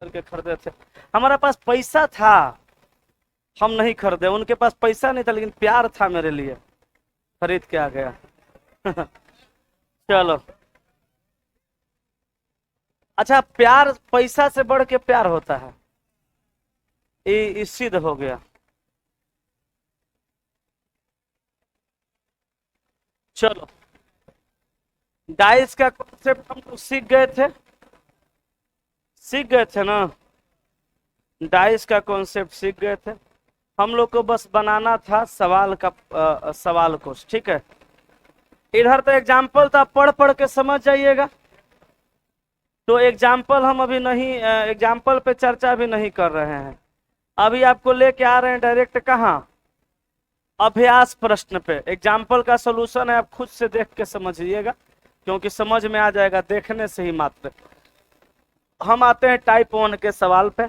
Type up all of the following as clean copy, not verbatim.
करके खरीदे थे। हमारा पास पैसा था, हम नहीं खरीदे, उनके पास पैसा नहीं था लेकिन प्यार था मेरे लिए, खरीद के आ गया। चलो, अच्छा, प्यार पैसा से बढ़ के प्यार होता है, ये सिद्ध हो गया। चलो, डाइस का कॉन्सेप्ट हम लोग सीख गए थे ना, डाइस का कॉन्सेप्ट सीख गए थे। हम लोग को बस बनाना था सवाल का सवाल को, ठीक है। इधर तो एग्जाम्पल था, पढ़ पढ़ के समझ जाइएगा। तो एग्जाम्पल हम अभी नहीं, एग्जाम्पल पे चर्चा भी नहीं कर रहे हैं, अभी आपको लेके आ रहे हैं डायरेक्ट कहाँ, अभ्यास प्रश्न पे। एग्जाम्पल का सॉल्यूशन है, आप खुद से देख के समझिएगा, क्योंकि समझ में आ जाएगा देखने से ही मात्र। हम आते हैं टाइप 1 के सवाल पे।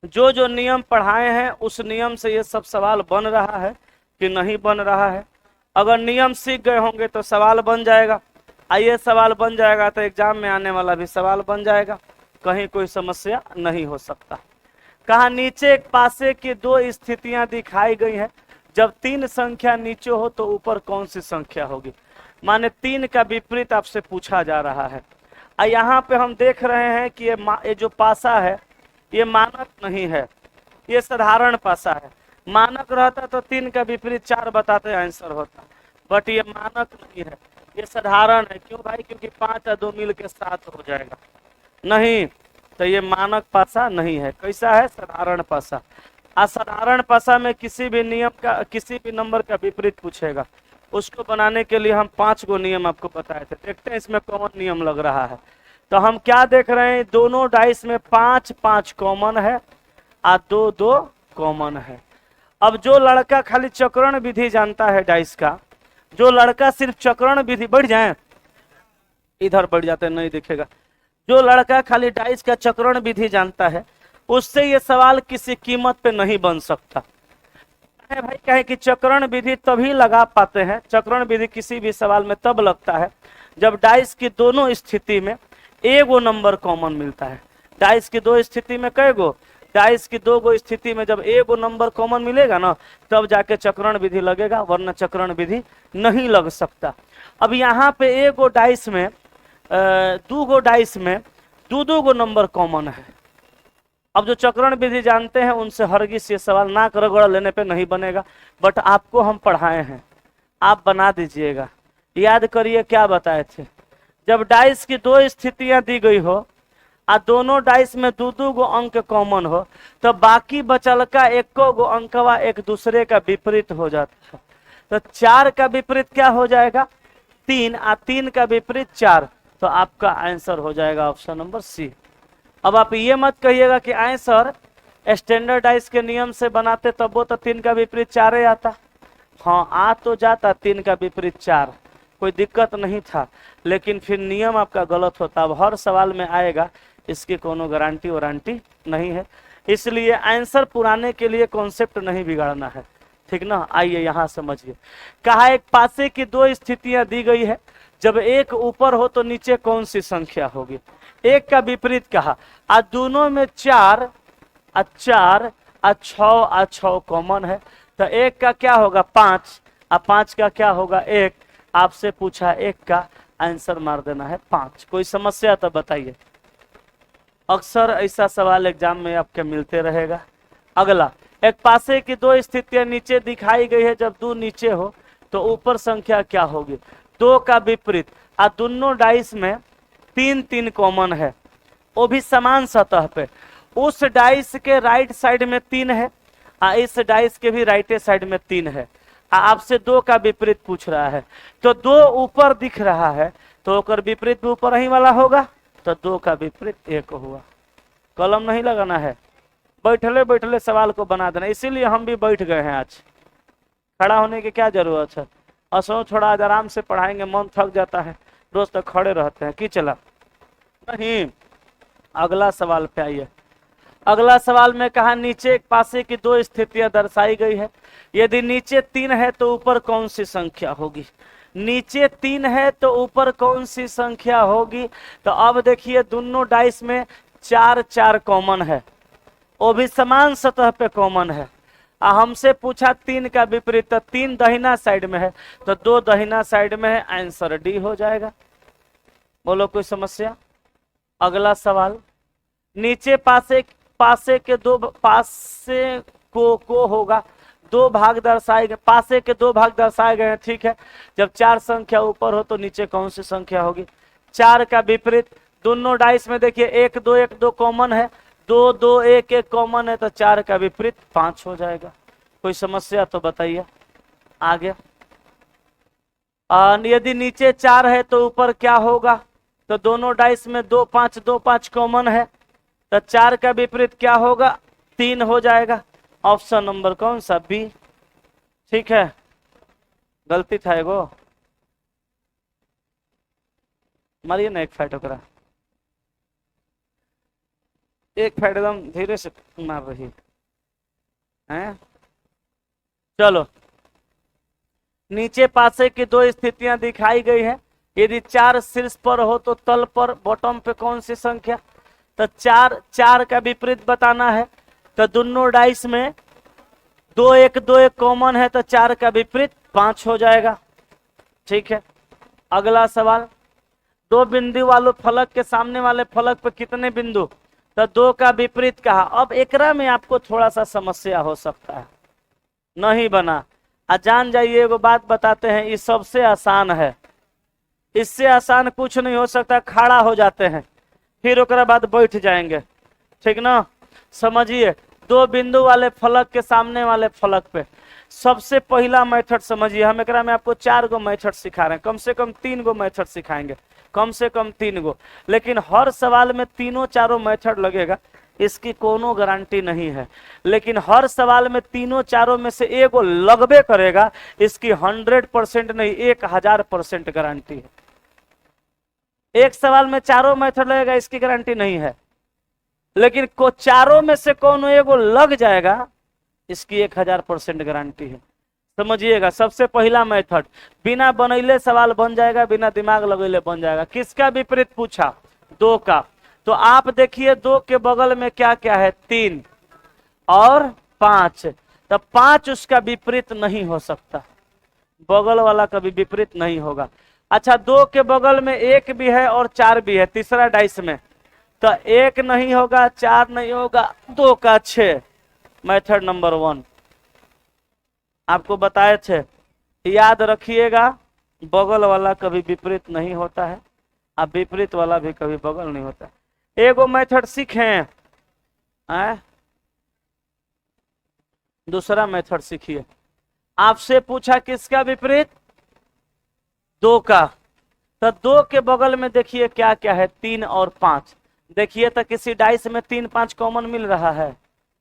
जो जो नियम पढ़ाए हैं उस नियम से ये सब सवाल बन रहा है कि नहीं बन रहा है। अगर नियम सीख गए होंगे तो सवाल बन जाएगा, आइए सवाल बन जाएगा तो एग्जाम में आने वाला भी सवाल बन जाएगा, कहीं कोई समस्या नहीं हो सकता। कहा नीचे एक पासे की दो स्थितियां दिखाई गई हैं, जब 3 संख्या नीचे हो तो ऊपर कौन सी संख्या होगी। माने 3 का विपरीत आपसे पूछा जा रहा है। यहाँ पे हम देख रहे हैं कि ये जो पासा है ये मानक नहीं है, ये साधारण पासा है। मानक रहता तो 3 का विपरीत 4 बताते आंसर होता, बट ये मानक नहीं है, ये साधारण है। क्यों भाई? क्योंकि 5 और 2 मिल के 7 हो जाएगा, नहीं तो ये मानक पासा नहीं है। कैसा है? साधारण पासा। असाधारण पासा में किसी भी नियम का, किसी भी नंबर का विपरीत पूछेगा। उसको बनाने के लिए हम 5 गो नियम आपको बताए थे, देखते हैं इसमें कौन नियम लग रहा है। तो हम क्या देख रहे हैं, दोनों डाइस में 5 5 कॉमन है और 2 2 कॉमन है। अब जो लड़का खाली चक्रण विधि जानता है डाइस का, जो लड़का सिर्फ चक्रण विधि, बढ़ जाए इधर बढ़ जाते नहीं दिखेगा, जो लड़का खाली डाइस का चक्रण विधि जानता है उससे ये सवाल किसी कीमत पे नहीं बन सकता है भाई। कहे कि चक्रण विधि तभी लगा पाते हैं, चक्रण विधि किसी भी सवाल में तब लगता है जब डाइस की दोनों स्थिति में एगो नंबर कॉमन मिलता है। डाइस की 2 स्थिति में कई गो? डाइस की 2 गो स्थिति में जब एगो नंबर कॉमन मिलेगा ना तब जाके चक्रण विधि लगेगा, वरना चक्रण विधि नहीं लग सकता। अब यहाँ पे एगो डाइस में 2 गो डाइस में 2 2 गो नंबर कॉमन है। अब जो चक्रण विधि जानते हैं उनसे हरगिज ये सवाल नाक रगड़ लेने पे नहीं बनेगा, बट आपको हम पढ़ाए हैं, आप बना दीजिएगा। याद करिए क्या बताए थे, जब डाइस की 2 स्थितियां दी गई हो और दोनों डाइस में 2 2 गो अंक कॉमन हो तो बाकी बचल का 1 गो अंकवा एक दूसरे का विपरीत हो जाता है। तो 4 का विपरीत क्या हो जाएगा? 3, और 3 का विपरीत 4, तो आपका आंसर हो जाएगा ऑप्शन नंबर सी। अब आप ये मत कहिएगा कि आए सर स्टैंडर्ड डाइस के नियम से बनाते तब वो तो 3 का विपरीत 4 ही आता। हाँ, आ तो जाता 3 का विपरीत 4, कोई दिक्कत नहीं था, लेकिन फिर नियम आपका गलत होता। अब हर सवाल में आएगा, इसकी कोनो गारंटी वारंटी नहीं है, इसलिए आंसर पुराने के लिए कॉन्सेप्ट नहीं बिगाड़ना है, ठीक ना। आइए यहाँ समझिए। कहा एक पासे की 2 स्थितियां दी गई है, जब एक ऊपर हो तो नीचे कौन सी संख्या होगी। एक का विपरीत कहा, और दोनों में 4 और 4 और 6 और 6 कॉमन है, तो एक का क्या होगा? 5, और 5 का क्या होगा? 1। आपसे पूछा 1 का, आंसर मार देना है 5। कोई समस्या तो बताइए। अक्सर ऐसा सवाल एग्जाम में आपके मिलते रहेगा। अगला, एक पासे की 2 स्थितियां नीचे दिखाई गई है, जब 2 नीचे हो तो ऊपर संख्या क्या होगी? 2 का विपरीत, और दोनों डाइस में 3 3 कॉमन है, वो भी समान सतह पे। उस डाइस के राइट साइड में 3 है और इस डाइस के भी राइट साइड में 3 है। आपसे 2 का विपरीत पूछ रहा है, तो 2 ऊपर दिख रहा है तो ओकर विपरीत भी ऊपर ही वाला होगा, तो 2 का विपरीत 1 हुआ। कलम नहीं लगाना है, बैठले बैठले सवाल को बना देना। इसीलिए हम भी बैठ गए हैं आज, खड़ा होने की क्या जरूरत है। असो थोड़ा आज आराम से पढ़ाएंगे, मन थक जाता है, रोज तक खड़े रहते हैं कि चला नहीं। अगला सवाल पे आइए। अगला सवाल में कहा नीचे एक पासे की 2 स्थितियां दर्शाई गई है, यदि नीचे 3 है तो ऊपर कौन सी संख्या होगी। नीचे 3 है तो ऊपर कौन सी संख्या होगी। तो अब देखिए दोनों डाइस में चार चार कॉमन है, वो भी समान सतह पे कॉमन है। हमसे पूछा 3 का विपरीत, तो 3 दाहिना साइड में है तो 2 दाहिना साइड में है, आंसर डी हो जाएगा। बोलो कोई समस्या? अगला सवाल, नीचे पासे पासे के दो पासे को होगा 2 भाग दर्शाए गए, पासे के 2 भाग दर्शाए गए हैं, ठीक है। जब 4 संख्या ऊपर हो तो नीचे कौन सी संख्या होगी? 4 का विपरीत, दोनों डाइस में देखिए 1 2 कॉमन है, 2 2 1 1 कॉमन है, तो 4 का विपरीत 5 हो जाएगा। कोई समस्या तो बताइए। आगे यदि नीचे 4 है तो ऊपर क्या होगा? तो दोनों डाइस में 2 5 कॉमन है, तो 4 का विपरीत क्या होगा? 3 हो जाएगा। ऑप्शन नंबर कौन सा? बी। ठीक है, गलती था एगो, मारिए ना एक फाइट ओकरा, एक फाइट एकदम धीरे से मार रही है। चलो, नीचे पासे की 2 स्थितियां दिखाई गई है। यदि 4 शीर्ष पर हो तो तल पर बॉटम पे कौन सी संख्या? तो 4 का विपरीत बताना है, तो दोनों डाइस में 2 1 कॉमन है, तो 4 का विपरीत 5 हो जाएगा। ठीक है, अगला सवाल, 2 बिंदु वाले फलक के सामने वाले फलक पे कितने बिंदु? तो 2 का विपरीत कहा। अब एकरा में आपको थोड़ा सा समस्या हो सकता है, नहीं बना। जान जाइए, एगो बात बताते हैं, ये सबसे आसान है, इससे आसान कुछ नहीं हो सकता। खड़ा हो जाते हैं, फिर ओकरा बाद बैठ जाएंगे, ठीक ना? समझिए, 2 बिंदु वाले फलक के सामने वाले फलक पे सबसे पहला मेथड समझिए। हम एकरा में आपको 4 गो मेथड सिखा रहे हैं, कम से कम 3 गो मेथड सिखाएंगे, कम से कम 3 गो, लेकिन हर सवाल में तीनों चारों मेथड लगेगा, इसकी कोनो गारंटी नहीं है। लेकिन हर सवाल में तीनों चारों में से एगो लगबे करेगा, इसकी 100% नहीं 1000% गारंटी है। एक सवाल में चारों मेथड लगेगा, इसकी गारंटी नहीं है, लेकिन को चारों में से कौन एगो लग जाएगा, इसकी 1000% गारंटी है। समझिएगा, सबसे पहला मेथड, बिना बनैले सवाल बन जाएगा, बिना दिमाग लगैले बन जाएगा। किसका विपरीत पूछा? 2 का। तो आप देखिए 2 के बगल में क्या क्या है? 3 और 5, तो 5 उसका विपरीत नहीं हो सकता, बगल वाला कभी विपरीत नहीं होगा। अच्छा, 2 के बगल में 1 भी है और 4 भी है तीसरा डाइस में, तो 1 नहीं होगा, 4 नहीं होगा, 2 का 6। मेथड नंबर 1 आपको बताए थे, याद रखिएगा, बगल वाला कभी विपरीत नहीं होता है, अब विपरीत वाला भी कभी बगल नहीं होता है। एगो मेथड सीखें, दूसरा मेथड सीखिए। आपसे पूछा किसका विपरीत? 2 का, तो 2 के बगल में देखिए क्या क्या है? 3 और 5। देखिए तो किसी डाइस में 3 5 कॉमन मिल रहा है?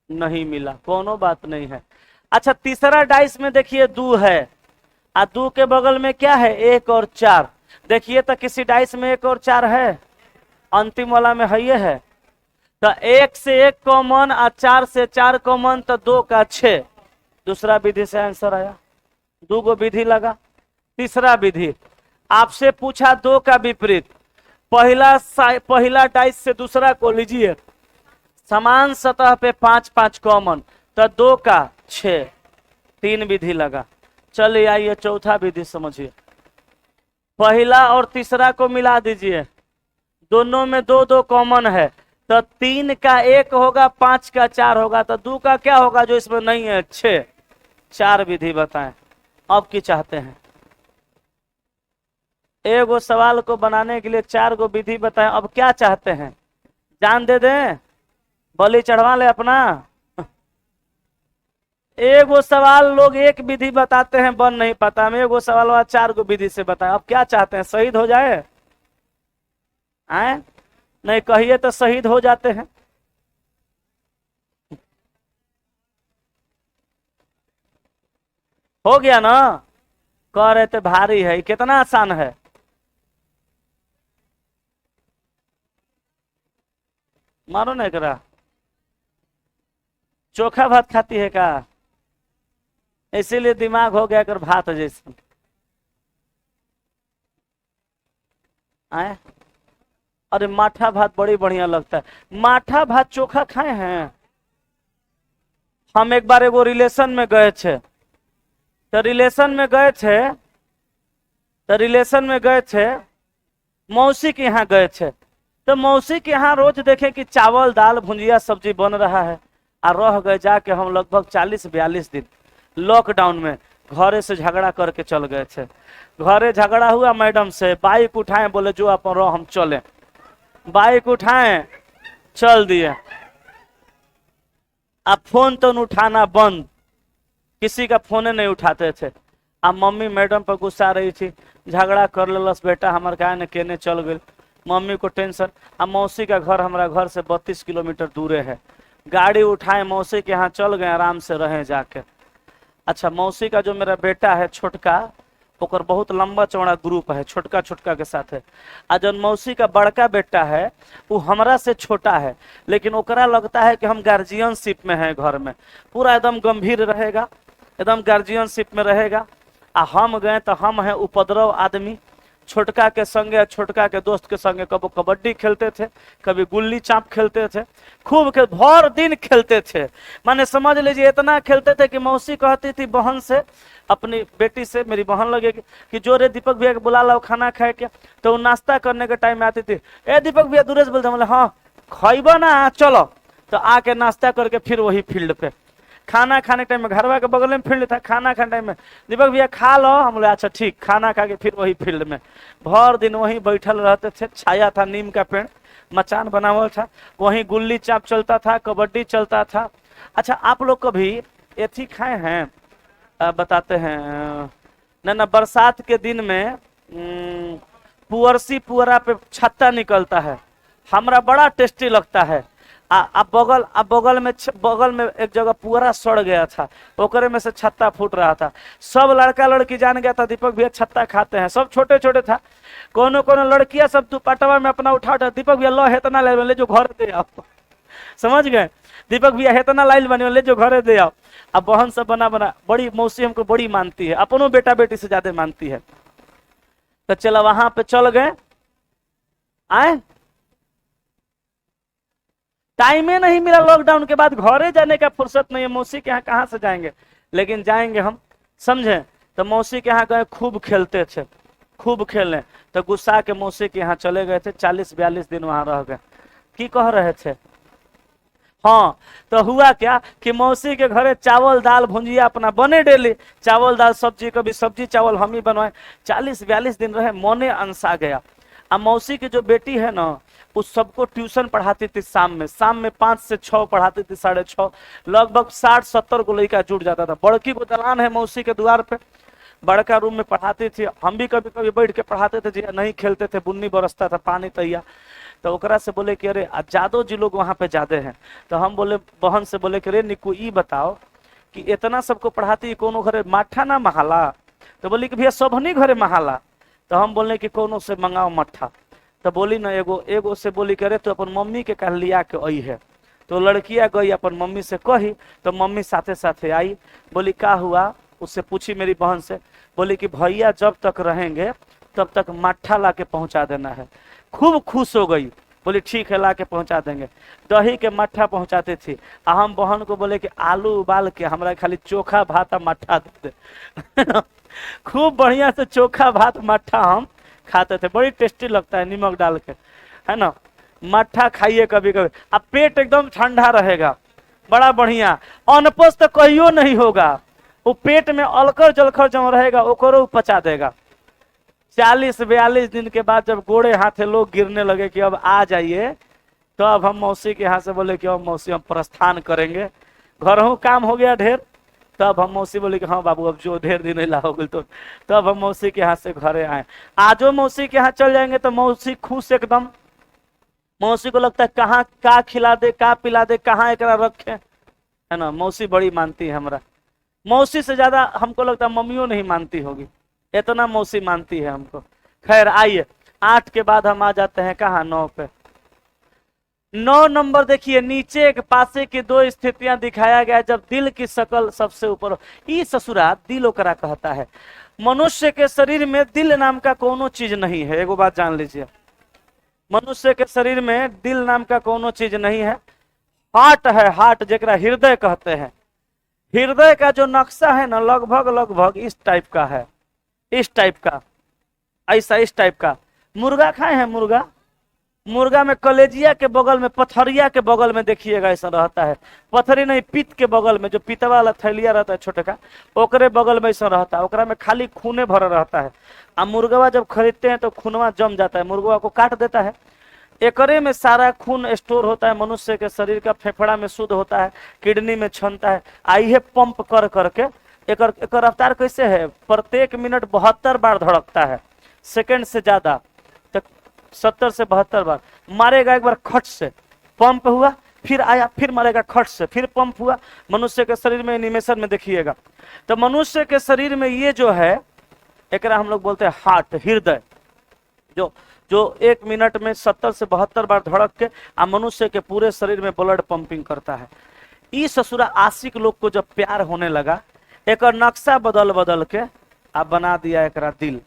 नहीं मिला, कोनो बात नहीं है। अच्छा, तीसरा डाइस में देखिए 2 है, और 2 के बगल में क्या है? 1 और 4। देखिए तो किसी डाइस में 1 और 4 है? अंतिम वाला में है ये है, तो 1 से 1 कॉमन और 4 से 4 कॉमन, तो 2 का 6। दूसरा विधि से आंसर आया, 2 गो विधि लगा। तीसरा विधि, आपसे पूछा 2 का विपरीत, पहला डाइस से दूसरा को लीजिए, समान सतह पे 5 5 कॉमन, तो 2 का 6। 3 विधि लगा। चलिए आइए चौथा विधि समझिए। पहला और तीसरा को मिला दीजिए, दोनों में 2 2 कॉमन है, तो 3 का 1 होगा, 5 का 4 होगा, तो 2 का क्या होगा जो इसमें नहीं है? 6। 4 विधि बताएं, अब की चाहते हैं? एगो सवाल को बनाने के लिए 4 गो विधि बताएं, अब क्या चाहते हैं? जान दे दें, बलि चढ़वा ले अपना? एगो सवाल लोग एक विधि बताते हैं, बन नहीं पाता, हम एगो सवाल वाला 4 गो विधि से बताएं। अब क्या चाहते हैं? शहीद हो जाए? आए नहीं कहिए तो शहीद हो जाते हैं। हो गया ना? कह रहे थे भारी है, कितना आसान है। मारो ना एकरा। चोखा भात खाती है का? इसीलिए दिमाग हो गया कर भात जैसे। आए अरे माठा भात बड़ी बढ़िया लगता है। माठा भात चोखा खाए हैं? हम एक बार एगो रिलेशन में गए थे, तो रिलेशन में गए थे, मौसी के यहाँ गए थे। तो मौसी के यहाँ रोज देखे कि चावल दाल भुंजिया सब्जी बन रहा है। और रह गए जाके हम लगभग 40-42 दिन लॉकडाउन में घरे से झगड़ा करके चल गए थे। घरे झगड़ा हुआ मैडम से, बाइक उठाए, बोले जो अपन रहो हम चले। बाइक उठाए चल दिए। अब फोन तो उठाना बंद, किसी का फोन नहीं उठाते थे। अब मम्मी मैडम पर गुस्सा रही थी, झगड़ा कर लेलस बेटा हमारे का ने केने चल गए। मम्मी को टेंशन। अब मौसी का घर हमारा घर से 32 किलोमीटर दूरे है। गाड़ी उठाए मौसी के यहाँ चल गए, आराम से रहे जाके। अच्छा, मौसी का जो मेरा बेटा है छोटका, ओकर बहुत लंबा चौड़ा ग्रुप है छोटका छोटका के साथ है। आ जो मौसी का बड़का बेटा है वो हमरा से छोटा है, लेकिन ओकरा लगता है कि हम गार्जियनशिप में हैं, घर में पूरा एकदम गंभीर रहेगा, एकदम गार्जियनशिप में रहेगा। आ हम गए तो हम हैं उपद्रव आदमी। छोटका के संगे, छोटका के दोस्त के संगे कभी कबड्डी खेलते थे, कभी गुल्ली चाप खेलते थे, खूब भर दिन खेलते थे। माने समझ लीजिए इतना खेलते थे कि मौसी कहती थी बहन से, अपनी बेटी से, मेरी बहन लगे कि जो रे दीपक भैया के बुला लो खाना खाए के। तो वो नाश्ता करने के टाइम में आती थी, ए दीपक भैया दूर से बोलते, बोले हाँ खैबा ना चलो। तो आके नाश्ता करके फिर वही फील्ड पे। खाना खाने टाइम में घरवा के बगल में फील्ड था, खाना खाने टाइम में दीपक भैया खा लो, हम बोले अच्छा ठीक। खाना खा के फिर वही फील्ड में भर दिन वहीं बैठल रहते थे। छाया था नीम का पेड़, मचान बना हुआ था, वहीं गुल्ली चाप चलता था, कबड्डी चलता था। अच्छा, आप लोग कभी एथी खाए हैं? बताते हैं ना, बरसात के दिन में पुअरसी पुअरा पे छत्ता निकलता है, हमरा बड़ा टेस्टी लगता है। बगल में एक जगह पुअरा सड़ गया था, ओकरे में से छत्ता फूट रहा था। सब लड़का लड़की जान गया था दीपक भैया छत्ता खाते हैं, सब छोटे छोटे था। कोनो कोनो लड़कियां सब दुपट्टा में अपना उठा दीपक भैया लो हेतना ले जो घर दे आओ। समझ गए? दीपक भैया हेतना लाइल बने ले जो घरे दे आओ। अब बहन सब बना बना, बड़ी मौसी हमको बड़ी मानती है, अपनों बेटा बेटी से ज्यादा मानती है। तो चलो वहां पे चल गए, आए टाइम ही नहीं मिला। लॉकडाउन के बाद घरे जाने का फुर्सत नहीं है, मौसी के यहाँ कहाँ से जाएंगे, लेकिन जाएंगे हम, समझे? तो मौसी के यहाँ गए, खूब खेलते थे, खूब खेलने। तो गुस्सा के मौसी के यहाँ चले गए थे, 40-42 दिन वहां रह गए। की कह रहे थे? हाँ, तो हुआ क्या कि मौसी के घरे चावल दाल भुंजिया अपना बने डेली, चावल दाल सब्जी, कभी सब्जी चावल हम ही बनवाए। 40-42 दिन रहे, मोने अनसा गया। अब मौसी की जो बेटी है ना, उस सबको ट्यूशन पढ़ाती थी शाम में 5 से 6 पढ़ाती थी, 6:30। लगभग 60-70 को लड़का जुट जाता था। बड़की को दलान है मौसी के द्वार पे, बड़का रूम में पढ़ाती थी। हम भी कभी कभी बैठ के पढ़ाते थे, जी नहीं खेलते थे, बुन्नी बरसता था, पानी तैया। तो ओकरा से बोले कि अरे जादव जी लोग वहां पे ज्यादा हैं। तो हम बोले, बहन से बोले कि अरे निकू ई बताओ कि इतना सबको पढ़ाती, कोनो घरे माठा ना महाला? तो बोली कि भैया सबनी घरे महाला। तो हम बोले कि कोनो से मंगाओ मट्ठा। तो बोली ना, एगो से बोली करे तो अपन मम्मी के कह लिया के आई है। तो लड़कियां गई अपन मम्मी से कही, तो मम्मी साथे साथे आई। बोली क्या हुआ, उससे पूछी मेरी बहन से। बोली कि भैया जब तक रहेंगे तब तक मट्ठा ला के पहुंचा देना है। खूब खुश हो गई, बोली ठीक है ला के पहुंचा देंगे। दही के मट्ठा पहुंचाती थी। हम बहन को बोले कि आलू उबाल के हमरा खाली चोखा भात मट्ठा दे दे। खूब बढ़िया से चोखा भात मट्ठा हम खाते थे, बड़ी टेस्टी लगता है नमक डाल के, है ना? मट्ठा खाइए कभी कभी, अब पेट एकदम ठंडा रहेगा, बड़ा बढ़िया। अनपस तो कहियो नहीं होगा, वो पेट में अलकर जलकर जम रहेगा, ओकरो पचा देगा। 40-42 दिन के बाद जब गोड़े हाथे लोग गिरने लगे कि अब आ जाइए, तो अब हम मौसी के यहाँ से बोले कि अब मौसी हम प्रस्थान करेंगे, घरों काम हो गया ढेर। तब हम मौसी बोले कि हाँ बाबू अब जो ढेर दिन ला हो गई। तो तब हम मौसी के यहाँ से घरे आए। आजो मौसी के यहाँ चल जाएंगे तो मौसी खुश एकदम। मौसी को लगता है कहाँ का खिला दे, का पिला दे, कहाँ एक रखे, है ना? मौसी बड़ी मानती है हमरा। मौसी से ज्यादा हमको लगता है मम्मियों नहीं मानती होगी, इतना मौसी मानती है हमको। खैर आइए, 8 के बाद हम आ जाते हैं कहाँ, 9 पे। 9 नंबर देखिए, नीचे एक पासे की 2 स्थितियां दिखाया गया जब दिल की शकल सबसे ऊपर हो। ई ससुरा दिल ओकरा कहता है। मनुष्य के शरीर में दिल नाम का कोनो चीज नहीं है, एगो बात जान लीजिए। मनुष्य के शरीर में दिल नाम का कोनो चीज नहीं है। हार्ट है, हार्ट जरा हृदय कहते हैं। हृदय का जो नक्शा है ना लगभग लगभग इस टाइप का है, इस टाइप का, ऐसा इस टाइप का। मुर्गा खाए हैं? मुर्गा, मुर्गा में कलेजिया के बगल में, पथरिया के बगल में देखिएगा ऐसा रहता है। पथरी नहीं, पित्त के बगल में, जो पित्त वाला थैलिया रहता है छोटे का, ओकरे बगल में ऐसा रहता है। ओकरा में खाली खूने भरा रहता है। अब मुर्गवा जब खरीदते हैं तो खूनवा जम जाता है, मुर्गवा को काट देता है। एकरे में सारा खून स्टोर होता है, मनुष्य के शरीर का फेफड़ा में शुद्ध होता है, किडनी में छनता है। आइए पंप कर करके एक रफ्तार कैसे है, प्रत्येक मिनट 72 बार धड़कता है, सेकंड से ज्यादा, तक 70 से 72 बार मारेगा। एक बार खट से पंप हुआ, फिर आया, फिर मारेगा खट से, फिर पंप हुआ। मनुष्य के शरीर में एनिमेशन में देखिएगा। तो मनुष्य के शरीर में ये जो है, एक हम लोग बोलते हैं हार्ट, हृदय, जो जो 1 मिनट में 70 से 72 बार धड़क के आ मनुष्य के पूरे शरीर में ब्लड पंपिंग करता है। ई ससुरा आशिक लोग को जब प्यार होने लगा, एक नक्शा बदल बदल के आ बना दिया एक दिल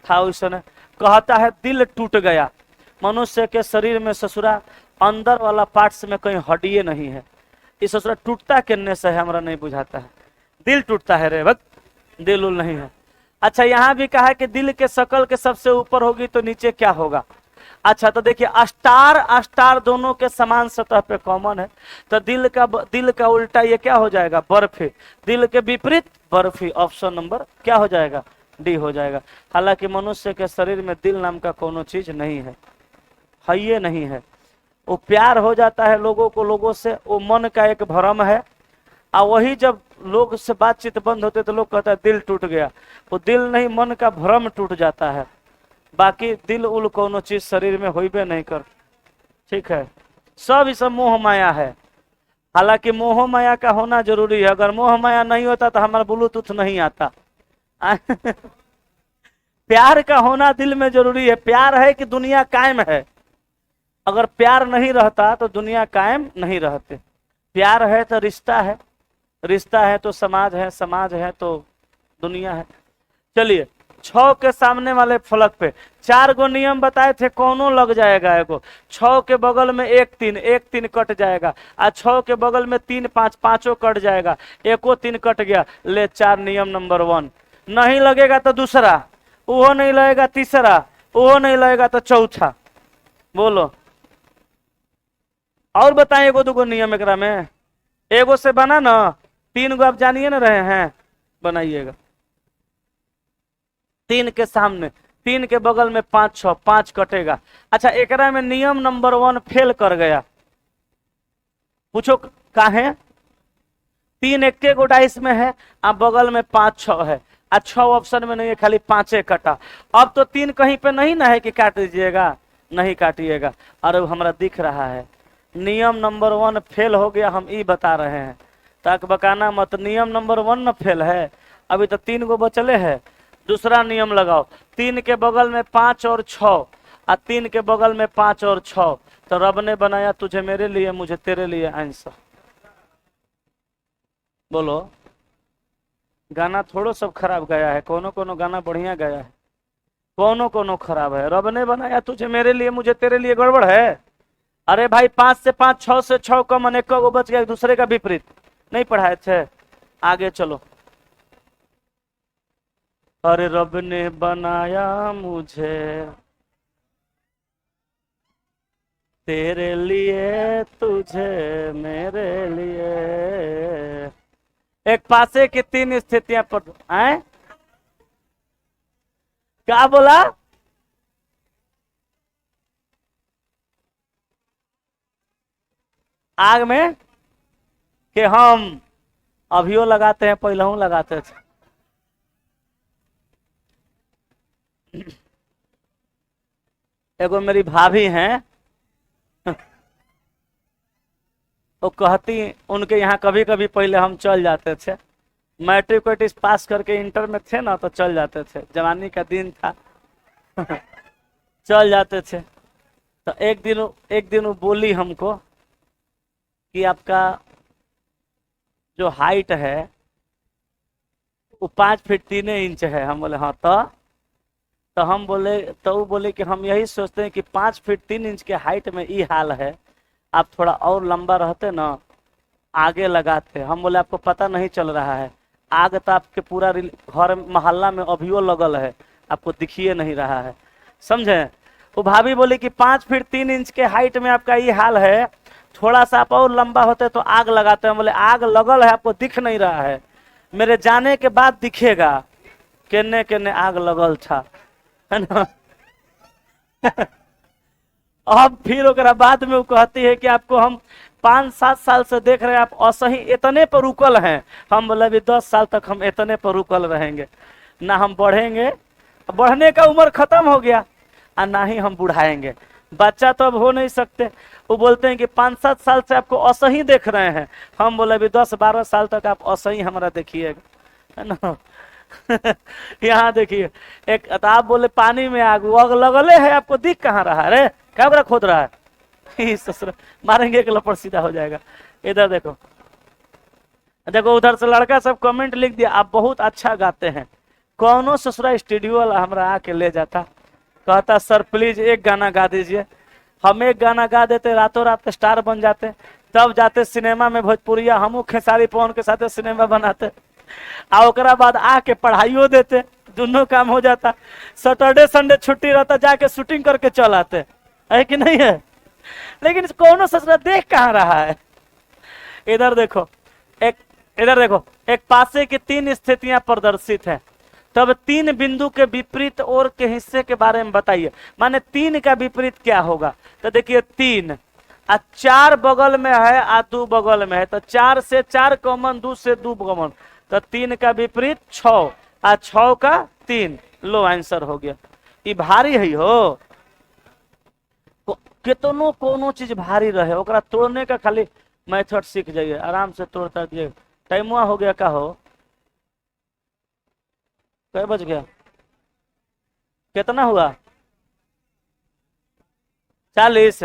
था। उसने कहता है दिल टूट गया। मनुष्य के शरीर में ससुरा अंदर वाला पार्ट्स में कहीं हड्डिये नहीं है। इस ससुरा टूटता किन्ने से है हमारा नहीं बुझाता है। दिल टूटता है रे वक्त, दिल उल नहीं है। अच्छा, यहाँ भी कहा है कि दिल के शकल के सबसे ऊपर होगी तो नीचे क्या होगा। अच्छा, तो देखिए स्टार स्टार दोनों के समान सतह पे कॉमन है। तो दिल का उल्टा ये क्या हो जाएगा, बर्फी। दिल के विपरीत बर्फी। ऑप्शन नंबर क्या हो जाएगा, डी हो जाएगा। हालांकि मनुष्य के शरीर में दिल नाम का कोनो चीज नहीं है, ये नहीं है। वो प्यार हो जाता है लोगों को लोगों से, वो मन का एक भ्रम है। और वही जब लोग से बातचीत बंद होते तो लोग कहता है दिल टूट गया। वो दिल नहीं, मन का भ्रम टूट जाता है। बाकी दिल उल कोनो चीज शरीर में होइबे नहीं कर, ठीक है। सब इस मोह माया है। हालांकि मोह माया का होना जरूरी है। अगर मोह माया नहीं होता तो हमारा ब्लूटूथ नहीं आता। प्यार का होना दिल में जरूरी है। प्यार है कि दुनिया कायम है। अगर प्यार नहीं रहता तो दुनिया कायम नहीं रहते। प्यार है तो रिश्ता है, रिश्ता है तो समाज है, समाज है तो दुनिया है। चलिए, 6 के सामने वाले फलक पे 4 गो नियम बताए थे, कौनों लग जाएगा एगो। 6 के बगल में 1 3, 1 3 कट जाएगा। आ 6 के बगल में 3 5, पांचों कट जाएगा। एको 3 कट गया। ले 4 नियम नंबर 1 नहीं लगेगा तो दूसरा, वो नहीं लगेगा तीसरा, वो नहीं लगेगा तो चौथा। बोलो और बताएं एगो दूगो नियम एकरा में। एगो से बना ना, 3 गो आप जानिए ना रहे हैं, बनाइएगा। 3 के सामने, 3 के बगल में 5 6, 5 कटेगा। अच्छा, एकरा में नियम नंबर 1 फेल कर गया। पूछो काहे? 3 एक गो डाइस में है, अब बगल में 5 6 है, 6 ऑप्शन में नहीं है, खाली 5 कटा। अब तो 3 कहीं पे नहीं ना है कि काट दीजिएगा, नहीं काटिएगा। अरे हमारा दिख रहा है नियम नंबर 1 फेल हो गया, हम ये बता रहे हैं। तक बकाना मत, नियम नंबर 1 न फेल है। अभी तो 3 गो बचले है। दूसरा नियम लगाओ, 3 के बगल में 5 और 6, 3 के बगल में 5 और 6। तो रब ने बनाया तुझे मेरे लिए, मुझे तेरे लिए। आंसर बोलो। गाना थोड़ो सब खराब गया है, कोनो कोनो गाना बढ़िया गया है, कोनो कोनो खराब है। रब ने बनाया तुझे मेरे लिए, मुझे तेरे लिए, गड़बड़ है। अरे भाई 5 से 5, 6 से 6 कम, अनेक को बच गया, दूसरे का विपरीत नहीं पढ़ाए थे। आगे चलो। अरे रब ने बनाया मुझे तेरे लिए, तुझे मेरे लिए। एक पासे की 3 स्थितियां पर आए। क्या बोला? आग में कि हम अभियो लगाते हैं, पहले लगाते थे। एगो मेरी भाभी हैं, वो कहती, उनके यहाँ कभी कभी पहले हम चल जाते थे। मैट्रिक पास करके इंटर में थे ना, तो चल जाते थे, जवानी का दिन था। चल जाते थे। तो एक दिन वो बोली हमको कि आपका जो हाइट है वो 5 फीट 3 इंच है। हम बोले हाँ। तो तो हम बोले, तो वो बोले कि हम यही सोचते हैं कि 5 फीट 3 इंच के हाइट में ये हाल है, आप थोड़ा और लंबा रहते ना, आगे लगाते। हम बोले आपको पता नहीं चल रहा है, आग तो आपके पूरा घर मोहल्ला में अभियो लगल है, आपको दिखिए नहीं रहा है, समझे। वो भाभी बोली कि 5 फीट 3 इंच के हाइट में आपका ये हाल है, थोड़ा सा आप और लंबा होते तो आग लगाते हैं। बोले आग लगल है, आपको दिख नहीं रहा है, मेरे जाने के बाद दिखेगा, केने केने आग लगल था, है ना। अब फिर ओकरा बाद में वो कहती है कि आपको हम 5-7 साल से देख रहे हैं, आप असही इतने पर रुकल हैं। हम बोले अभी 10 साल तक हम इतने पर रुकल रहेंगे, ना हम बढ़ेंगे, बढ़ने का उम्र खत्म हो गया, और ना ही हम बुढ़ाएंगे, बच्चा तो अब हो नहीं सकते। वो बोलते हैं कि 5-7 साल से आपको असही देख रहे हैं। हम बोले अभी 10-12 साल तक आप असही हमारा देखिएगा, है ना। यहाँ देखिए, एक आप बोले पानी में आग, वो आग लगले है, आपको दिख कहाँ रहा है, रे क्या बड़ा खोद रहा है। ससुर मारेंगे एक लपड़ सीधा हो जाएगा। इधर देखो, देखो उधर से लड़का सब कमेंट लिख दिया, आप बहुत अच्छा गाते हैं। कौनो ससुरा स्टूडियो वाला हमरा आके ले जाता, कहता सर प्लीज एक गाना गा दीजिए। हम एक गाना गा देते, रातों रात स्टार बन जाते, तब जाते सिनेमा में भोजपुरिया, हमू खेसारी पवन के साथ सिनेमा बनाते, आ ओकरा बाद आके पढ़ाइयो देते, दोनों काम हो जाता। सैटरडे संडे छुट्टी रहता, जाके शूटिंग करके चल आते, है कि नहीं है। लेकिन कौनो ससुरा देख कहाँ रहा है। इधर देखो, इधर देखो, एक पासे की 3 स्थितियां प्रदर्शित है, तब 3 बिंदु के विपरीत और के हिस्से के बारे में बताइए। माने 3 का विपरीत क्या होगा। तो देखिए 3 आ 4 बगल में है, आ 2 बगल में है, तो 4 से 4 कॉमन, 2 से 2 कॉमन, तो 3 का विपरीत 6, आ 6 का 3। लो आंसर हो गया। ये भारी है हो, कितनो कोनो चीज भारी रहे, ओकरा तोड़ने का खाली मेथड सीख जाइए, आराम से तोड़ता दिए। टाइमुआ हो गया का हो, कै बज गया, कितना हुआ, 40।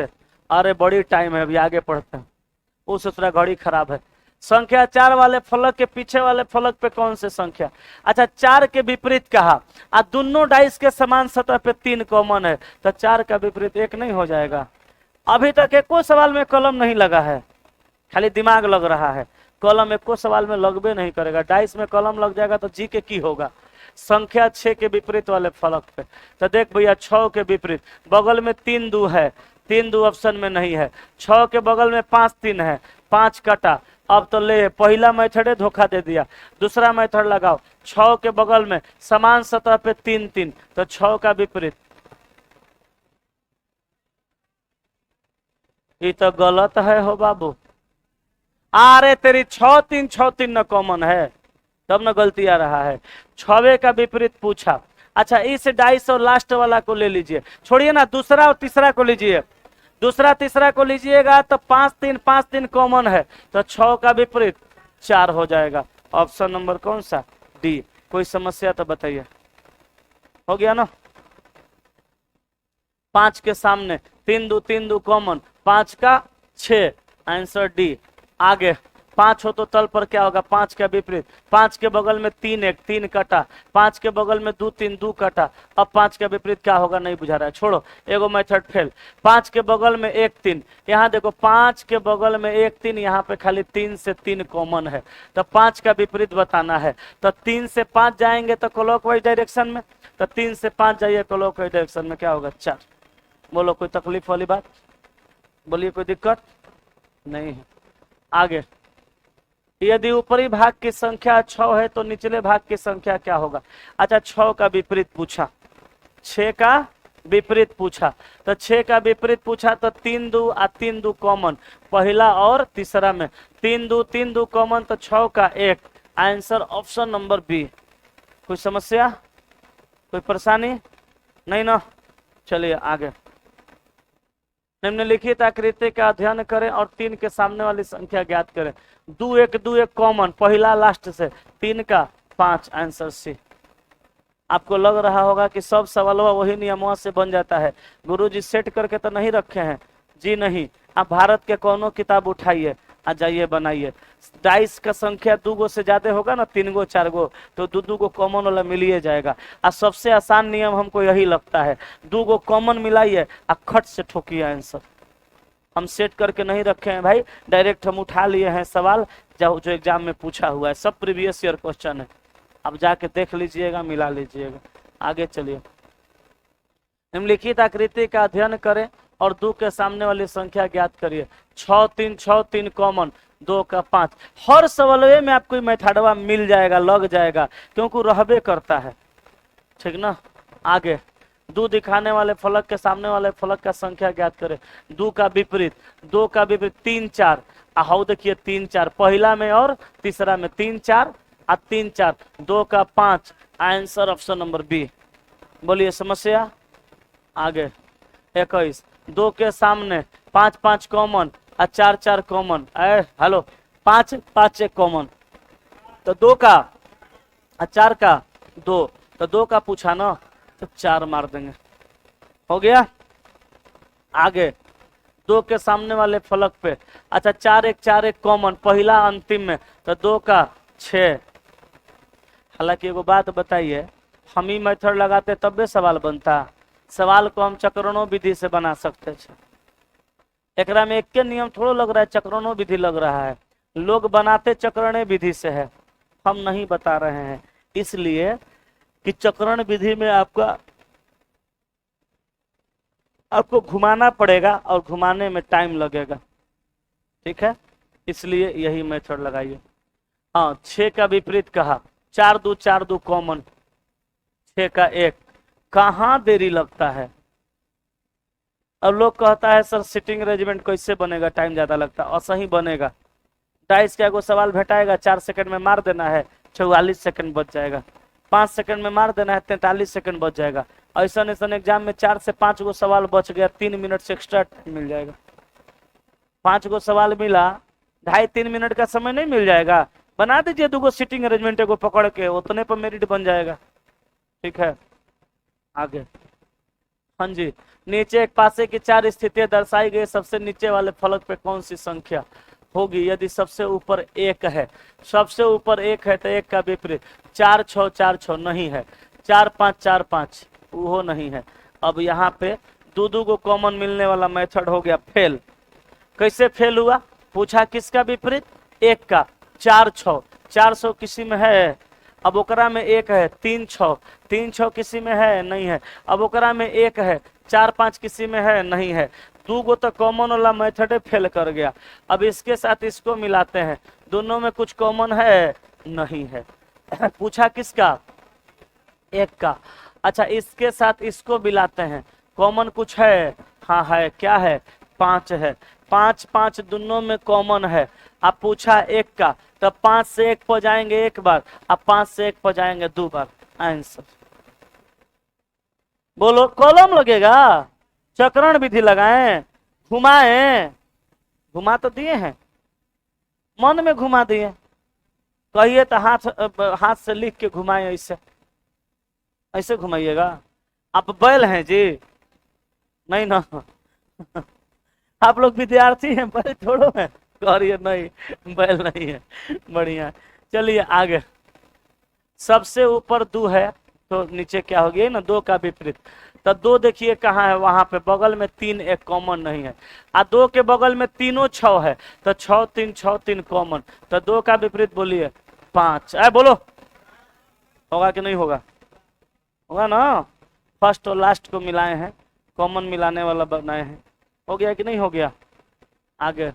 अरे बड़ी टाइम है, अभी आगे पढ़ते हैं। वो ससुरा घड़ी खराब है। संख्या 4 वाले फलक के पीछे वाले फलक पे कौन से संख्या। अच्छा 4 के विपरीत कहा, आ दोनों डाइस के समान सतह पे 3 कॉमन है, तो 4 का विपरीत 1 नहीं हो जाएगा। अभी तक एको सवाल में कलम नहीं लगा है, खाली दिमाग लग रहा है। कलम एको सवाल में लगबे नहीं करेगा, डाइस में कलम लग जाएगा तो जी के की होगा। संख्या 6 के विपरीत वाले फलक पे, तो देख भैया 6 के विपरीत बगल में 3 2 है, 3 2 ऑप्शन में नहीं है। 6 के बगल में 5 3 है, 5 कटा। अब तो ले, पहला मेथड धोखा दे दिया, दूसरा मेथड लगाओ। 6 के बगल में समान सतह पे 3 3, तो 6 का विपरीत। ये तो गलत है हो बाबू। अरे तेरी 6 3 6 3 न कॉमन है, तब न गलती आ रहा है। 6 का विपरीत पूछा। अच्छा इस डाइस और लास्ट वाला को ले लीजिए, छोड़िए ना, दूसरा और तीसरा को लीजिए। दूसरा तीसरा को लीजिएगा तो 5 3 5 3 कॉमन है, तो 6 का विपरीत 4 हो जाएगा। ऑप्शन नंबर कौन सा, डी। कोई समस्या तो बताइए। हो गया ना। 5 के सामने 3 2 कॉमन, 5 का 6, आंसर डी। आगे 5 हो तो तल पर क्या होगा, 5 का विपरीत। 5 के बगल में 3 1, 3 कटा। 5 के बगल में 2 3, 2 कटा। अब 5 का विपरीत क्या होगा, नहीं बुझा रहा है, छोड़ो, एगो मेथड फेल। 5 के बगल में 1 3, यहाँ देखो 5 के बगल में 1 3, यहाँ पे खाली 3 से 3 कॉमन है, तो 5 का विपरीत बताना है। तो 3 से 5 जाएंगे तो क्लॉकवाइज डायरेक्शन में, तो 3 से 5 जाइए क्लॉकवाइज डायरेक्शन में, क्या होगा 4। बोलो कोई तकलीफ वाली बात, बोलिए कोई दिक्कत नहीं है। आगे, यदि ऊपरी भाग की संख्या 6 है तो निचले भाग की संख्या क्या होगा। अच्छा 6 का विपरीत पूछा, 6 का विपरीत पूछा, तो 6 का विपरीत पूछा तो 3 2 आ 3 2 कॉमन, पहला और तीसरा में 3 2 कॉमन, तो 6 का 1। Answer option number B. कोई समस्या, कोई परेशानी नहीं ना। चलिए आगे। निम्नलिखित आकृति का अध्ययन करें और 3 के सामने वाली संख्या ज्ञात करें। 2 1 कॉमन, पहला लास्ट से, 3 का 5, आंसर सी। आपको लग रहा होगा कि सब सवालों वही नियमों से बन जाता है, गुरुजी सेट करके तो नहीं रखे हैं। जी नहीं, आप भारत के कोनो किताब उठाइए, आ जाइए बनाइए। डाइस का संख्या 2 गो से ज्यादा होगा ना, 3 गो 4 गो, तो 2 गो कॉमन वाला मिलिए जाएगा। और सबसे आसान नियम हमको यही लगता है, 2 गो कॉमन मिलाइए और खट से ठोकिए आंसर। हम सेट करके नहीं रखे हैं भाई, डायरेक्ट हम उठा लिए हैं सवाल जो एग्जाम में पूछा हुआ है, सब प्रीवियस ईयर क्वेश्चन है। अब जाके देख लीजिएगा, मिला लीजिएगा। आगे चलिए। निम्नलिखित आकृति का अध्ययन करें और 2 के सामने वाली संख्या ज्ञात करिए। 6 3 कॉमन, 2 का 5। हर सवाल में आपको मेथडवा मिल जाएगा, लग जाएगा, क्योंकि रहबे करता है, ठीक ना। आगे, 2 दिखाने वाले फलक के सामने वाले फलक का संख्या ज्ञात करें। 2 का विपरीत, 2 का विपरीत 3 4। हाउ देखिए 3 4, पहला में और तीसरा में 3 4 और 3 4, 2 का 5। Answer option number B. बोलिए समस्या। आगे 21, 2 के सामने 5 5 कॉमन और 4 4 कॉमन। हेलो, 5 5 एक कॉमन, तो 2 का और 4 का 2, तो 2 का पूछा ना, तो 4 मार देंगे, हो गया। आगे 2 के सामने वाले फलक पे, अच्छा 4 1 कॉमन, पहला अंतिम में, तो 2 का 6। हालांकि एगो बात बताइए, हम ही मेथड लगाते तब भी सवाल बनता। सवाल को हम चक्रणों विधि से बना सकते थे। एकरा में एक के नियम थोड़ा लग रहा है, चक्रणों विधि लग रहा है। लोग बनाते चक्रणीय विधि से है, हम नहीं बता रहे हैं, इसलिए कि चक्रण विधि में आपको घुमाना पड़ेगा और घुमाने में टाइम लगेगा, ठीक है, इसलिए यही मेथड लगाइए। हाँ, 6 का विपरीत कहा, 4 2 कॉमन, 6 का 1, कहाँ देरी लगता है। अब लोग कहता है सर सिटिंग अरेंजमेंट कैसे बनेगा, टाइम ज्यादा लगता है, और सही बनेगा। डाइस का एगो सवाल भेटाएगा, 4 सेकंड में मार देना है, 44 सेकंड बच जाएगा। 5 सेकंड में मार देना है, 43 सेकंड बच जाएगा। ऐसा एग्जाम में 4 से 5 गो सवाल बच गया, 3 मिनट से एक्स्ट्रा टाइम मिल जाएगा। 5 गो सवाल मिला, 2.5-3 मिनट का समय नहीं मिल जाएगा। बना दीजिए 2 गो सिटिंग अरेंजमेंट एगो पकड़ के, उतने पर मेरिट बन जाएगा, ठीक है। आगे, हाँ जी, नीचे एक पासे की 4 स्थितियां दर्शाई गई, सबसे नीचे वाले फलक पे कौन सी संख्या होगी। यदि सबसे ऊपर 1 है, सबसे ऊपर 1 है, तो 1 का विपरीत 4 6 नहीं है, 4 5 वो नहीं है। अब यहाँ पे 2 को कॉमन मिलने वाला मेथड हो गया फेल। कैसे फेल हुआ, पूछा किसका विपरीत, 1 का, 4 6, 400 किसी में है, अब ओकरा में 1 है, 3 6 किसी में है, नहीं है। अब ओकरा में 1 है, 4 5 किसी में है, नहीं है। 2 गो तो कॉमन वाला मेथड फेल कर गया। अब इसके साथ इसको मिलाते हैं, दोनों में कुछ कॉमन है, नहीं है। पूछा किसका, 1 का। अच्छा, इसके साथ इसको मिलाते हैं, कॉमन कुछ है, हाँ है, क्या है, 5 है। 5 5 दोनों में कॉमन है। अब पूछा 1 का, तब 5 से 1 पर जाएंगे 1 बार, अब 5 से 1 पर जाएंगे 2 बार। आंसर बोलो, कॉलम लगेगा, चक्रण विधि लगाएं, घुमाएं, घुमा तो दिए हैं, मन में घुमा दिए, कहिए तो हाथ से लिख के घुमाएं, ऐसे घुमाइएगा। आप बैल हैं जी, नहीं ना। आप लोग विद्यार्थी हैं, बैल थोड़ो है, कहिए नहीं बैल नहीं है, बढ़िया। चलिए आगे, सबसे ऊपर 2 है, तो नीचे क्या हो गया ना, 2 का विपरीत, तो 2 देखिए कहाँ है, वहां पे बगल में 3 1 कॉमन नहीं है, और 2 के बगल में तीनों 6 है, तो 6 3 कॉमन, तो 2 का विपरीत बोलिए 5। बोलो, होगा कि नहीं होगा, होगा ना। फर्स्ट और लास्ट को मिलाए हैं, कॉमन मिलाने वाला बनाए हैं, हो गया कि नहीं हो गया। आगे,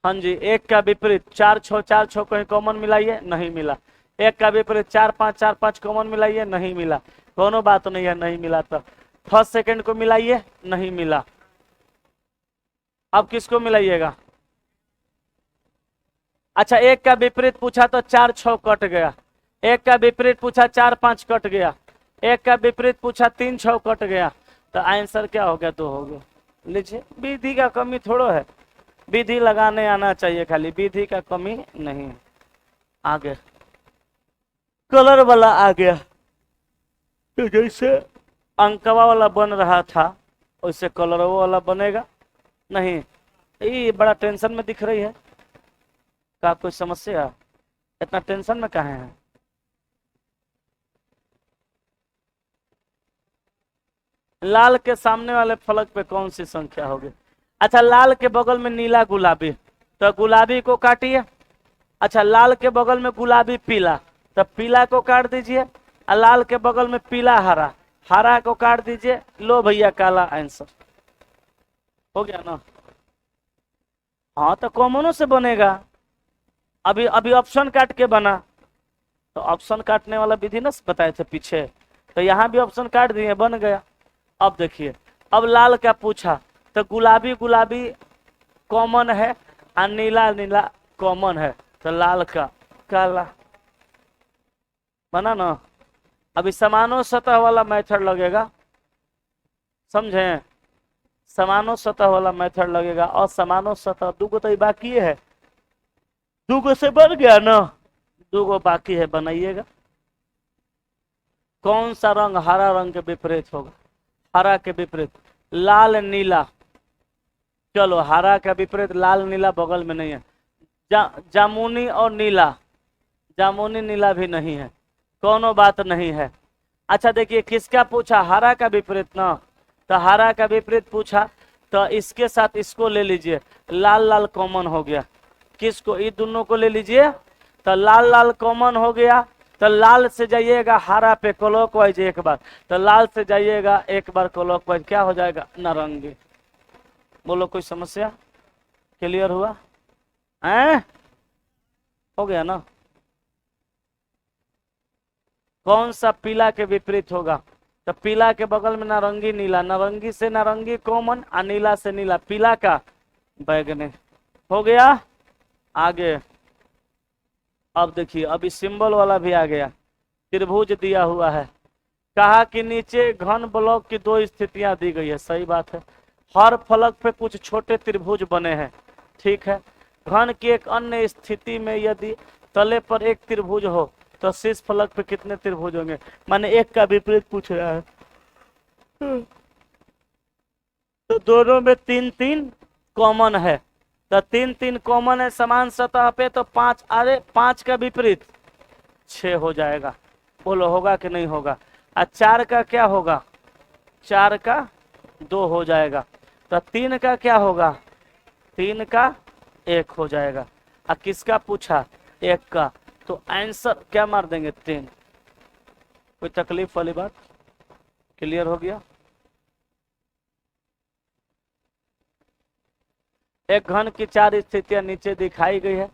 हाँ जी, 1 का विपरीत 4 6 कहीं कॉमन मिलाइए, नहीं मिला। 1 का विपरीत 4 5 कॉमन मिलाइए, नहीं मिला। दोनों बात नहीं है, नहीं मिला। तो फर्स्ट सेकंड को मिलाइए, नहीं मिला। अब किसको मिलाइएगा, अच्छा 1 का विपरीत पूछा तो 4 6 कट गया, 1 का विपरीत पूछा 4 5 कट गया, 1 का विपरीत पूछा 3 6 कट गया, तो आंसर क्या हो गया, 2 हो गया। लीजिए, विधि का कमी थोड़ो है, विधि लगाने आना चाहिए, खाली विधि का कमी नहीं है। आगे, कलर वाला आ गया, तो जैसे अंकवा वाला बन रहा था वैसे कलर वाला बनेगा नहीं। ये बड़ा टेंशन में दिख रही है, क्या कोई समस्या? इतना टेंशन में कहाँ है? लाल के सामने वाले फलक पे कौन सी संख्या होगी? अच्छा, लाल के बगल में नीला गुलाबी, तो गुलाबी को काटिए। अच्छा, लाल के बगल में गुलाबी पीला, तो पीला को काट दीजिए। और लाल के बगल में पीला हरा, हरा को काट दीजिए। लो भैया काला आंसर हो गया ना। हाँ तो कॉमनों से बनेगा। अभी अभी ऑप्शन काट के बना, तो ऑप्शन काटने वाला विधि ना बताए थे पीछे, तो यहाँ भी ऑप्शन काट दिए, बन गया। अब देखिए, अब लाल क्या पूछा, तो गुलाबी गुलाबी कॉमन है और नीला नीला कॉमन है, तो लाल का काला बना ना। अभी समानो सतह वाला मेथड लगेगा, समझे? समानो सतह वाला मेथड लगेगा, और समानो सतह दूगो तो बाकी है, दूगो से बन गया ना, दूगो बाकी है, बनाइएगा। कौन सा रंग हरा रंग के विपरीत होगा? हरा के विपरीत लाल नीला। चलो, हरा का विपरीत लाल नीला बगल में नहीं है। जामुनी और नीला, जामुनी नीला भी नहीं है, कोनो बात नहीं है। अच्छा देखिए, किसका पूछा? हरा का विपरीत ना, तो हरा का विपरीत पूछा, तो इसके साथ इसको ले लीजिए, लाल लाल कॉमन हो गया। किसको? ये दोनों को ले लीजिए, तो लाल लाल कॉमन हो गया। तो लाल से जाइएगा हरा पे क्लॉकवाइज एक बार, तो लाल से जाइएगा एक बार क्लॉकवाइज, क्या हो जाएगा? नारंगी। बोलो कोई समस्या? क्लियर हुआ? हैं? हो गया ना। कौन सा पीला के विपरीत होगा? तो पीला के बगल में नारंगी नीला, नारंगी से नारंगी कॉमन, और नीला से नीला, पीला का बैगनी। हो गया। आगे अब देखिए, अभी सिंबल वाला भी आ गया। त्रिभुज दिया हुआ है, कहा कि नीचे घन ब्लॉक की दो स्थितियां दी गई है, सही बात है। हर फलक पे कुछ छोटे त्रिभुज बने हैं, ठीक है। घन की एक अन्य स्थिति में यदि तले पर एक त्रिभुज हो, तो शीर्ष फलक पे कितने त्रिभुज होंगे? माने एक का विपरीत पूछ रहा है, तो दोनों में तीन तीन कॉमन है, तो तीन तीन कॉमन है समान सतह पे, तो पांच, अरे पांच का विपरीत 6 हो जाएगा। बोलो होगा कि नहीं होगा? और 4 का क्या होगा? 4 का 2 हो जाएगा। तो 3 का क्या होगा? 3 का 1 हो जाएगा। और किसका पूछा? 1 का, तो आंसर क्या मार देंगे? 3। कोई तकलीफ वाली बात? क्लियर हो गया? एक घन की 4 स्थितियां नीचे दिखाई गई है।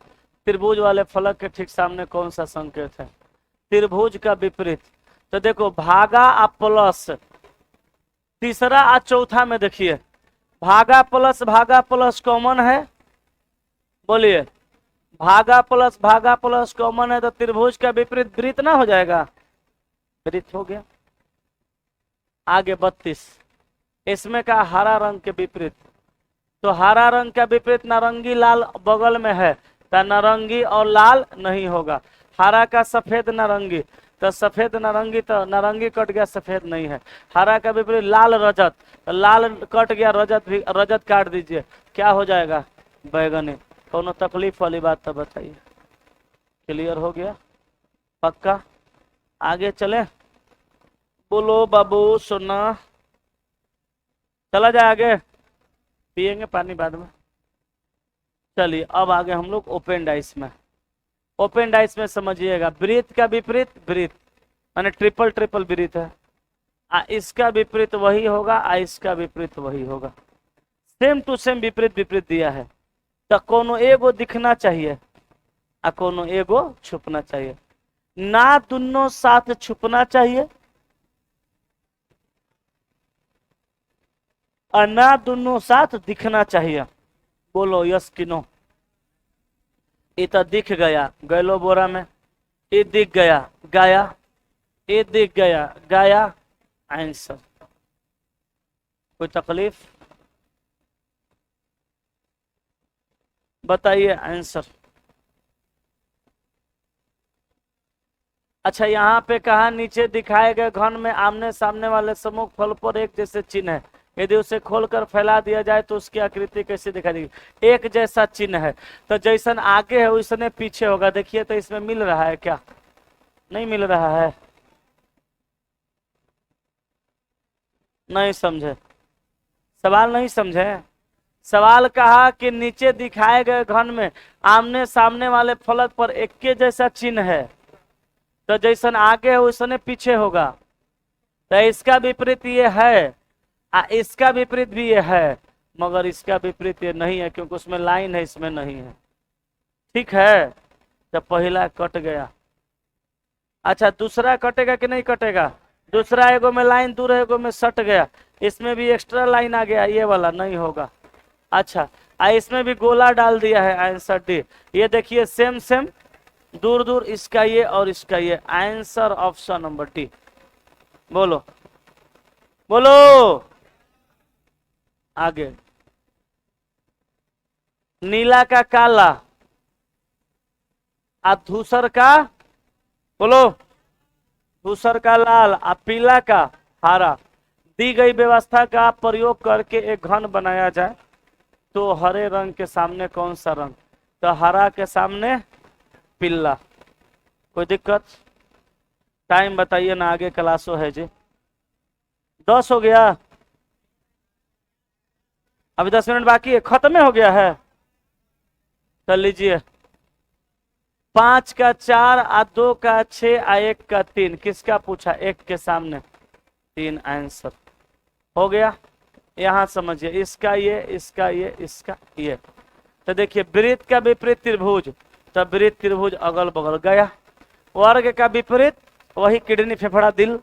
त्रिभुज वाले फलक के ठीक सामने कौन सा संकेत है? त्रिभुज का विपरीत। तो देखो, भागा और प्लस, तीसरा और चौथा में देखिए, भागा प्लस कॉमन है। बोलिए, भागा प्लस कॉमन है, तो त्रिभुज का विपरीत वृत्त ना हो जाएगा? वृत्त हो गया। आगे 32, इसमें का हरा रंग के विपरीत, तो हरा रंग का विपरीत नारंगी लाल बगल में है, तो नारंगी और लाल नहीं होगा। हरा का सफेद नारंगी, तो सफेद नारंगी, तो नारंगी कट गया, सफेद नहीं है। हरा का विपरीत लाल रजत, तो लाल कट गया, रजत भी, रजत काट दीजिए, क्या हो जाएगा? बैगनी। कोनो तकलीफ वाली बात तो बताइए। क्लियर हो गया? पक्का? आगे चले? बोलो बाबू सोना, चला जाए आगे, पिएंगे पानी बाद में। चलिए अब आगे हम लोग ओपन डाइस में। ओपन डाइस में समझिएगा, वृत्त का विपरीत वृत्त, माने ट्रिपल ट्रिपल वृत्त है, इसका विपरीत वही होगा, इसका विपरीत वही होगा, सेम टू सेम विपरीत विपरीत दिया है। तो कोनो एगो दिखना चाहिए, कोनो एगो छुपना चाहिए, ना दोनों साथ छुपना चाहिए और ना दोनों साथ दिखना चाहिए। बोलो यस कि नो? ये तो दिख गया, गैलो बोरा में, ये दिख गया, गाया, ये दिख गया, गाया, आंसर। कोई तकलीफ? बताइए आंसर। अच्छा, यहाँ पे कहा नीचे दिखाए गए घन में आमने सामने वाले सम्मुख फल पर एक जैसे चिन्ह है, यदि उसे खोलकर फैला दिया जाए तो उसकी आकृति कैसी दिखाई देगी? एक जैसा चिन्ह है, तो जैसन आगे है वैसने पीछे होगा। देखिए तो इसमें मिल रहा है क्या? नहीं मिल रहा है। नहीं समझे? सवाल नहीं समझे? सवाल कहा कि नीचे दिखाए गए घन में आमने सामने वाले फलक पर एक के जैसा चिन्ह है, तो जैसन आगे है वैसने पीछे होगा। तो इसका विपरीत ये है, इसका विपरीत भी ये है, मगर इसका विपरीत ये नहीं है क्योंकि उसमें लाइन है, इसमें नहीं है। ठीक है, तो पहला कट गया। अच्छा, दूसरा कटेगा कि नहीं कटेगा? दूसरा एगो में लाइन दूर है, एगो में सट गया, इसमें भी एक्स्ट्रा लाइन आ गया, ये वाला नहीं होगा। अच्छा, इसमें भी गोला डाल दिया है, आंसर डी। ये देखिए सेम सेम, दूर दूर, इसका ये और इसका ये, आंसर ऑप्शन नंबर डी। बोलो बोलो आगे। नीला का काला और धूसर का, बोलो, धूसर का लाल और पीला का हरा। दी गई व्यवस्था का प्रयोग करके एक घन बनाया जाए तो हरे रंग के सामने कौन सा रंग? तो हरा के सामने पीला। कोई दिक्कत? टाइम बताइए ना, आगे क्लासो है जी। 10 हो गया, अभी 10 मिनट बाकी है, खत्म हो गया है। कर लीजिए। 5 का 4 और 2 का 6 और 1 का 3, किसका पूछा? 1 के सामने 3, आंसर हो गया। यहां समझिए, इसका ये, इसका ये, इसका ये। तो देखिए वृत्त का विपरीत त्रिभुज, तो वृत्त त्रिभुज अगल बगल गया। वर्ग का विपरीत वही किडनी फेफड़ा दिल,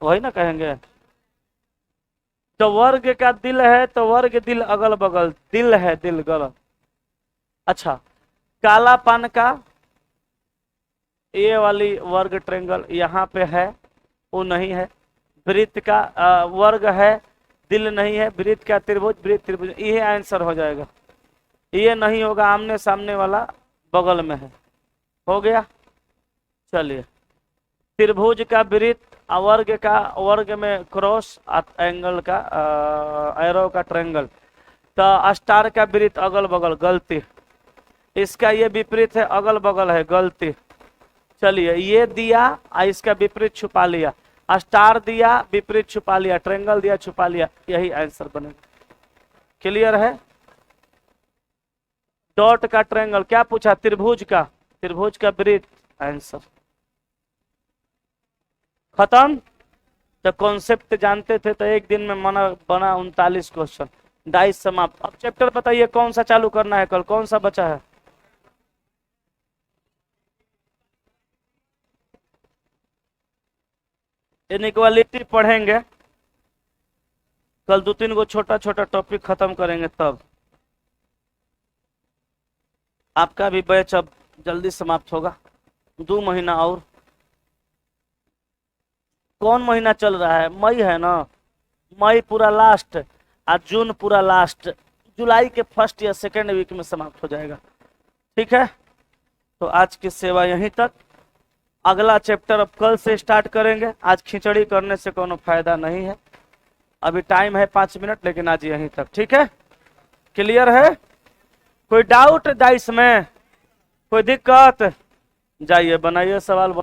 वही ना कहेंगे। तो वर्ग का दिल है तो वर्ग दिल अगल बगल, दिल है दिल गलत। अच्छा, काला पान का ये वाली वर्ग ट्रेंगल यहाँ पे है, वो नहीं है। वृत्त का वर्ग है, दिल नहीं है। वृत्त का त्रिभुज, वृत्त त्रिभुज, ये आंसर हो जाएगा। ये नहीं होगा, आमने सामने वाला बगल में है। हो गया। चलिए, त्रिभुज का वृत्त, वर्ग का, वर्ग में क्रॉस, एंगल का एरो का ट्रायंगल। तो स्टार का वृत्त अगल बगल, गलती। इसका ये विपरीत है, अगल बगल है, गलती। चलिए, ये दिया और इसका विपरीत छुपा लिया। स्टार दिया, विपरीत छुपा लिया, ट्रायंगल दिया, छुपा लिया, यही आंसर बनेगा। क्लियर है? डॉट का ट्रायंगल, क्या पूछा? त्रिभुज का, त्रिभुज का वृत्त, आंसर खत्म। तो कॉन्सेप्ट जानते थे तो एक दिन में बना 39 क्वेश्चन, 22 समाप्त। अब चैप्टर बताइए कौन सा चालू करना है, कल कौन सा बचा है? इनइक्वालिटी पढ़ेंगे कल, 2-3 गो छोटा छोटा टॉपिक खत्म करेंगे, तब आपका भी बैच अब जल्दी समाप्त होगा। 2 महीना और। कौन महीना चल रहा है? मई है ना? मई पूरा लास्ट और जून पूरा लास्ट, जुलाई के फर्स्ट या सेकेंड वीक में समाप्त हो जाएगा। ठीक है, तो आज की सेवा यहीं तक। अगला चैप्टर अब कल से स्टार्ट करेंगे। आज खिचड़ी करने से कोनो फायदा नहीं है। अभी टाइम है 5 मिनट, लेकिन आज यहीं तक। ठीक है, क्लियर है? कोई डाउट डाइस में? कोई दिक्कत? जाइए बनाइए सवाल।